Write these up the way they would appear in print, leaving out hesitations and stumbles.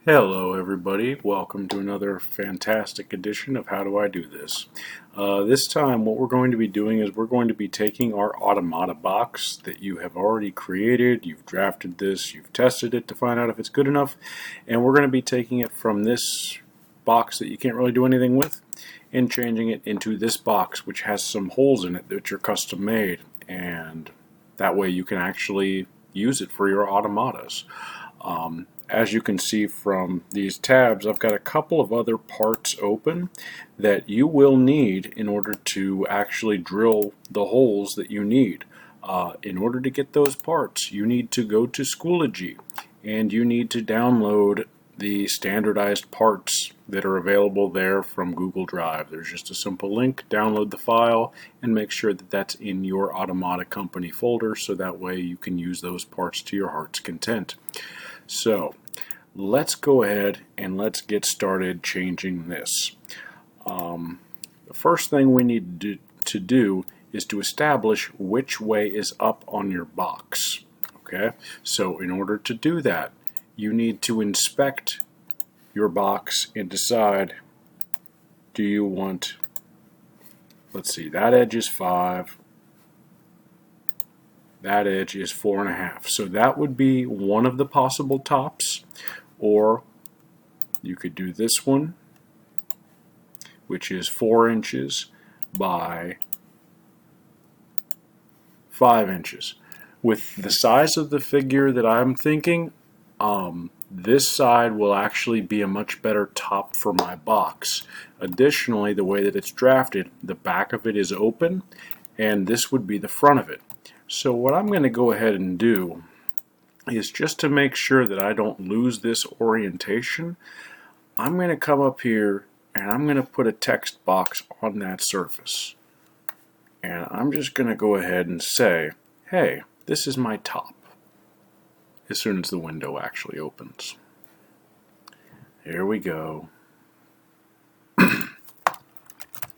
Hello everybody, welcome to another fantastic edition of How Do I Do This. This time what we're going to be doing is we're going to be taking our automata box that you have already created, you've drafted this, you've tested it to find out if it's good enough, and we're going to be taking it from this box that you can't really do anything with and changing it into this box which has some holes in it that are custom made, and that way you can actually use it for your automatas. As you can see from these tabs, I've got a couple of other parts open that you will need in order to actually drill the holes that you need. In order to get those parts, you need to go to Schoology and you need to download the standardized parts that are available there from Google Drive. There's just a simple link, download the file, and make sure that that's in your Automata Company folder so that way you can use those parts to your heart's content. So let's go ahead and let's get started changing this. The first thing we need to do is to establish which way is up on your box. Okay, so in order to do that, you need to inspect your box and decide, do you want, let's see, that edge is 5, that edge is 4.5. So that would be one of the possible tops, or you could do this one, which is 4 inches by 5 inches. With the size of the figure that I'm thinking, this side will actually be a much better top for my box. Additionally, the way that it's drafted, the back of it is open, and this would be the front of it. So what I'm going to go ahead and do is, just to make sure that I don't lose this orientation, I'm going to come up here and I'm going to put a text box on that surface. And I'm just going to go ahead and say, hey, this is my top, as soon as the window actually opens. There we go.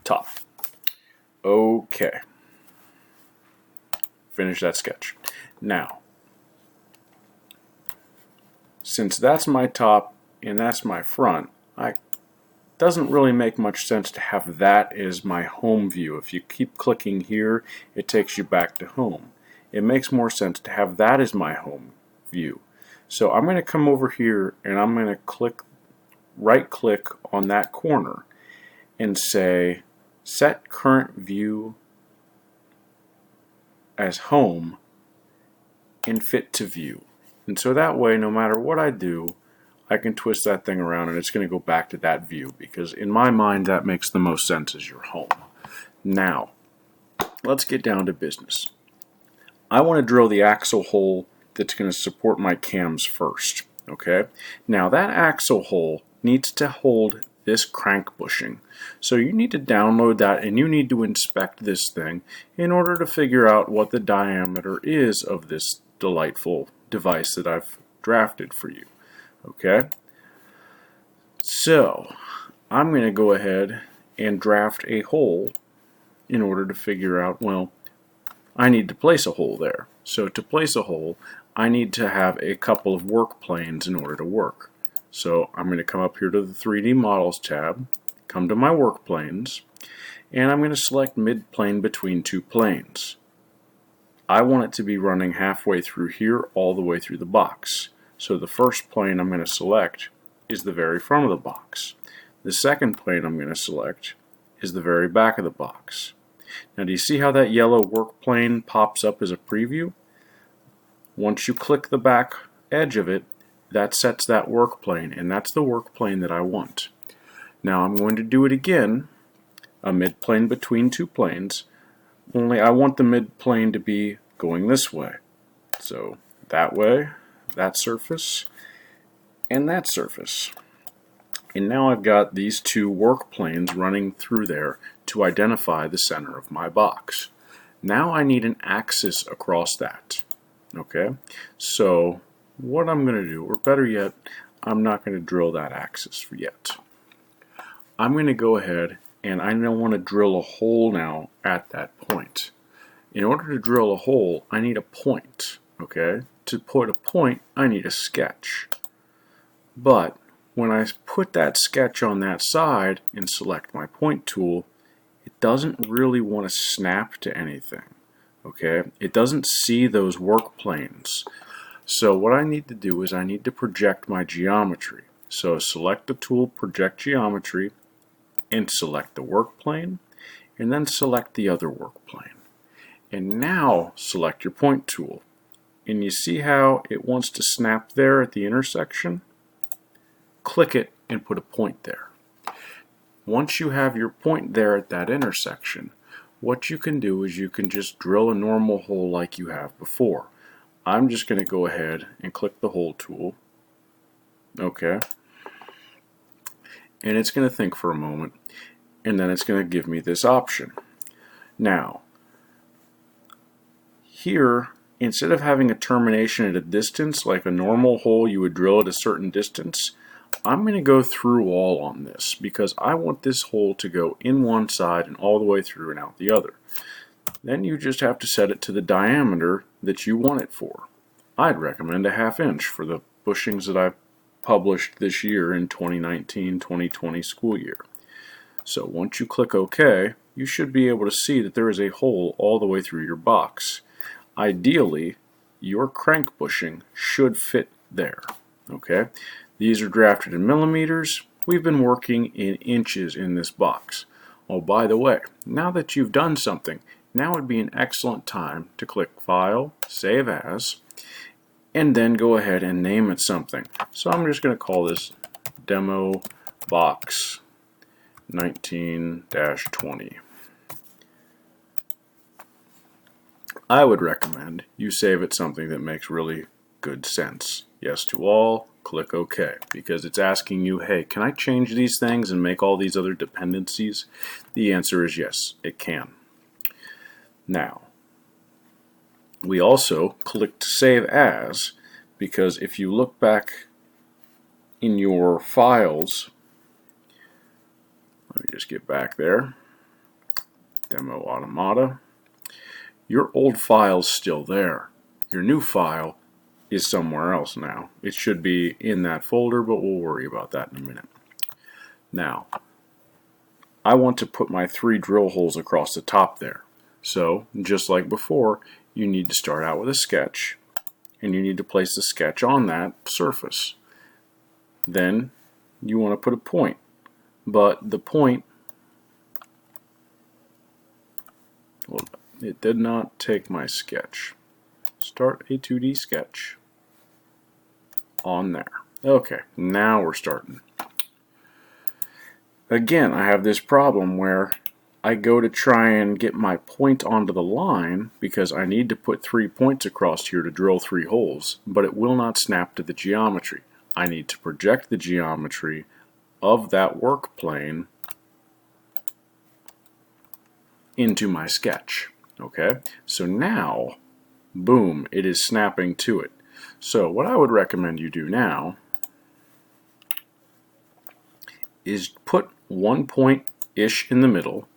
Top. Okay. Finish that sketch. Now, since that's my top and that's my front, it doesn't really make much sense to have that as my home view. If you keep clicking here, it takes you back to home. It makes more sense to have that as my home view. So I'm going to come over here and I'm going to right click on that corner and say set current view as home and fit to view. And so that way, no matter what I do, I can twist that thing around and it's going to go back to that view, because in my mind that makes the most sense as your home. Now, let's get down to business. I want to drill the axle hole that's going to support my cams first. Okay? Now that axle hole needs to hold this crank bushing. So you need to download that and you need to inspect this thing in order to figure out what the diameter is of this delightful device that I've drafted for you. Okay? So I'm going to go ahead and draft a hole in order to figure out, well, I need to place a hole there. So to place a hole, I need to have a couple of work planes in order to work. So I'm going to come up here to the 3D Models tab, come to my work planes, and I'm going to select mid-plane between two planes. I want it to be running halfway through here all the way through the box. So the first plane I'm going to select is the very front of the box. The second plane I'm going to select is the very back of the box. Now do you see how that yellow work plane pops up as a preview? Once you click the back edge of it, that sets that work plane, and that's the work plane that I want. Now I'm going to do it again, a mid-plane between two planes, only I want the mid-plane to be going this way. So that way, that surface, and that surface. And now I've got these two work planes running through there to identify the center of my box. Now I need an axis across that. Okay, so what I'm going to do, or better yet, I'm not going to drill that axis yet. I'm going to go ahead and I don't want to drill a hole now at that point. In order to drill a hole, I need a point. Okay, to put a point, I need a sketch. But when I put that sketch on that side and select my point tool, it doesn't really want to snap to anything. Okay, it doesn't see those work planes. So what I need to do is I need to project my geometry. So select the tool, project geometry, and select the work plane, and then select the other work plane. And now select your point tool. And you see how it wants to snap there at the intersection? Click it and put a point there. Once you have your point there at that intersection, what you can do is you can just drill a normal hole like you have before. I'm just going to go ahead and click the hole tool. Okay. And it's going to think for a moment, and then it's going to give me this option. Now, here, instead of having a termination at a distance, like a normal hole you would drill at a certain distance, I'm going to go through all on this because I want this hole to go in one side and all the way through and out the other. Then you just have to set it to the diameter that you want it for. I'd recommend a 1/2 inch for the bushings that I published this year in 2019-2020 school year. So once you click OK, you should be able to see that there is a hole all the way through your box. Ideally, your crank bushing should fit there. Okay, these are drafted in millimeters. We've been working in inches in this box. Oh, by the way, now that you've done something, now would be an excellent time to click File, Save As, and then go ahead and name it something. So I'm just going to call this Demo Box 19-20. I would recommend you save it something that makes really good sense. Yes to all, click OK, because it's asking you, hey, can I change these things and make all these other dependencies? The answer is yes, it can. Now, we also clicked Save As because if you look back in your files, let me just get back there, Demo Automata, your old file's still there. Your new file is somewhere else now. It should be in that folder, but we'll worry about that in a minute. Now, I want to put my 3 drill holes across the top there. So, just like before, you need to start out with a sketch, and you need to place the sketch on that surface. Then, you want to put a point. But the point, well, it did not take my sketch. Start a 2D sketch on there. Okay, now we're starting. Again, I have this problem where I go to try and get my point onto the line because I need to put 3 points across here to drill 3 holes, but it will not snap to the geometry. I need to project the geometry of that work plane into my sketch. Okay, so now, boom, it is snapping to it. So what I would recommend you do now is put 1 point-ish in the middle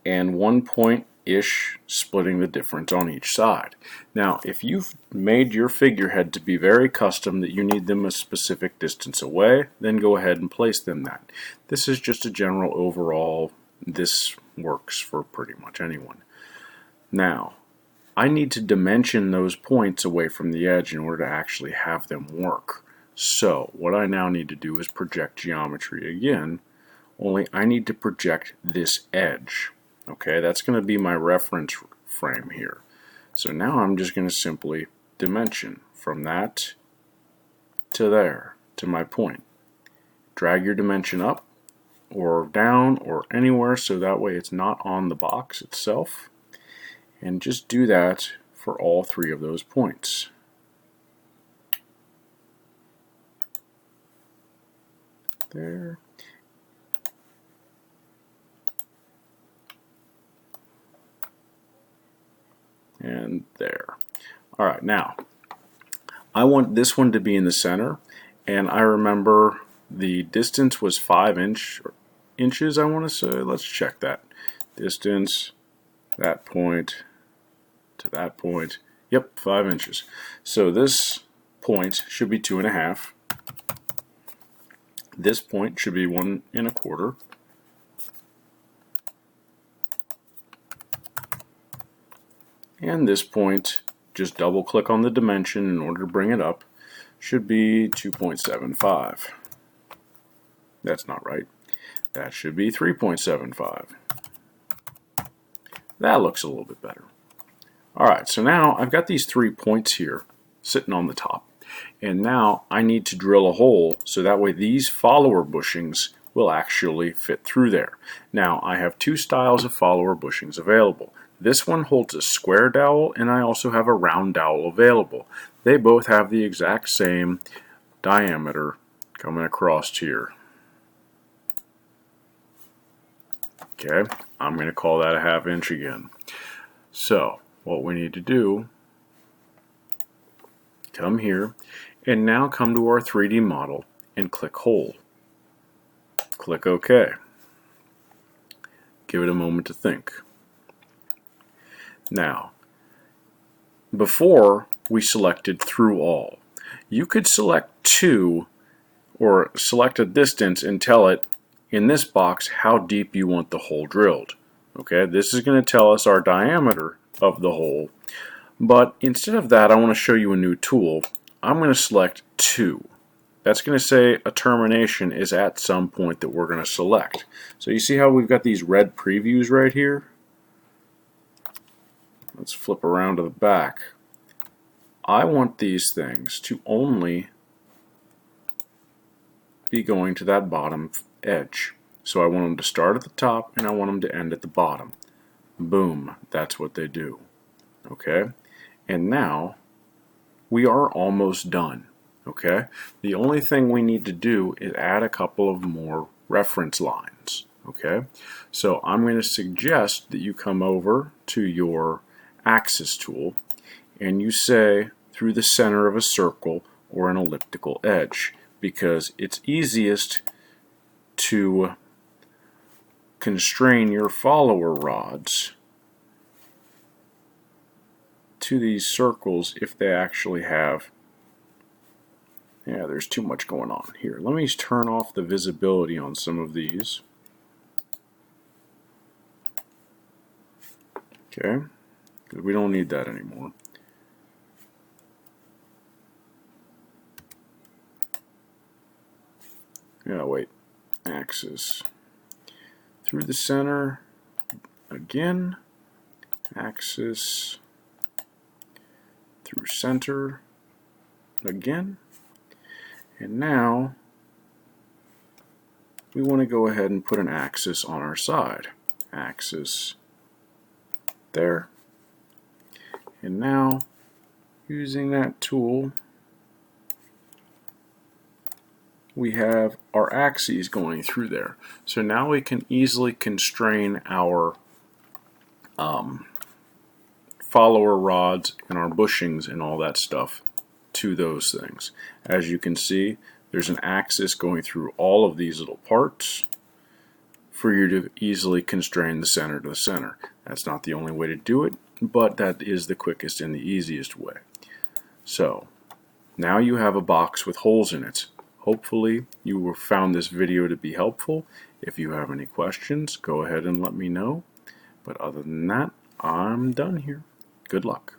and 1 point-ish splitting the difference on each side. Now, if you've made your figurehead to be very custom that you need them a specific distance away, then go ahead and place them that. This is just a general overall, this works for pretty much anyone. Now, I need to dimension those points away from the edge in order to actually have them work. So, what I now need to do is project geometry again, only I need to project this edge. Okay, that's going to be my reference frame here. So now I'm just going to simply dimension from that to there, to my point. Drag your dimension up or down or anywhere so that way it's not on the box itself. And just do that for all 3 of those points. There. And there. Alright, now, I want this one to be in the center, and I remember the distance was 5 inches, I want to say. Let's check that. Distance, that point to that point. Yep, 5 inches. So this point should be 2.5. This point should be 1 1/4. And this point, just double click on the dimension in order to bring it up, should be 2.75. That's not right. That should be 3.75. That looks a little bit better. Alright, so now I've got these 3 points here sitting on the top. And now I need to drill a hole so that way these follower bushings will actually fit through there. Now I have 2 styles of follower bushings available. This one holds a square dowel, and I also have a round dowel available. They both have the exact same diameter coming across here. Okay, I'm going to call that a 1/2 inch again. So what we need to do, come here and now come to our 3D model and click hole. Click OK. Give it a moment to think. Now, before we selected through all, you could select 2 or select a distance and tell it in this box how deep you want the hole drilled. Okay, this is going to tell us our diameter of the hole, but instead of that I want to show you a new tool. I'm going to select 2. That's going to say a termination is at some point that we're going to select. So you see how we've got these red previews right here? Let's flip around to the back. I want these things to only be going to that bottom edge. So I want them to start at the top and I want them to end at the bottom. Boom, that's what they do. Okay, and now we are almost done. Okay, the only thing we need to do is add a couple of more reference lines. Okay, so I'm going to suggest that you come over to your axis tool and you say through the center of a circle or an elliptical edge, because it's easiest to constrain your follower rods to these circles if they actually have, yeah, there's too much going on here. Let me turn off the visibility on some of these. Okay, because we don't need that anymore. Yeah, wait, axis through the center again, axis through center again, and now we want to go ahead and put an axis on our side. Axis there, and now using that tool we have our axes going through there. So now we can easily constrain our follower rods and our bushings and all that stuff to those things. As you can see, there's an axis going through all of these little parts for you to easily constrain the center to the center. That's not the only way to do it, but that is the quickest and the easiest way. So now you have a box with holes in it. Hopefully you found this video to be helpful. If you have any questions, go ahead and let me know. But other than that, I'm done here. Good luck.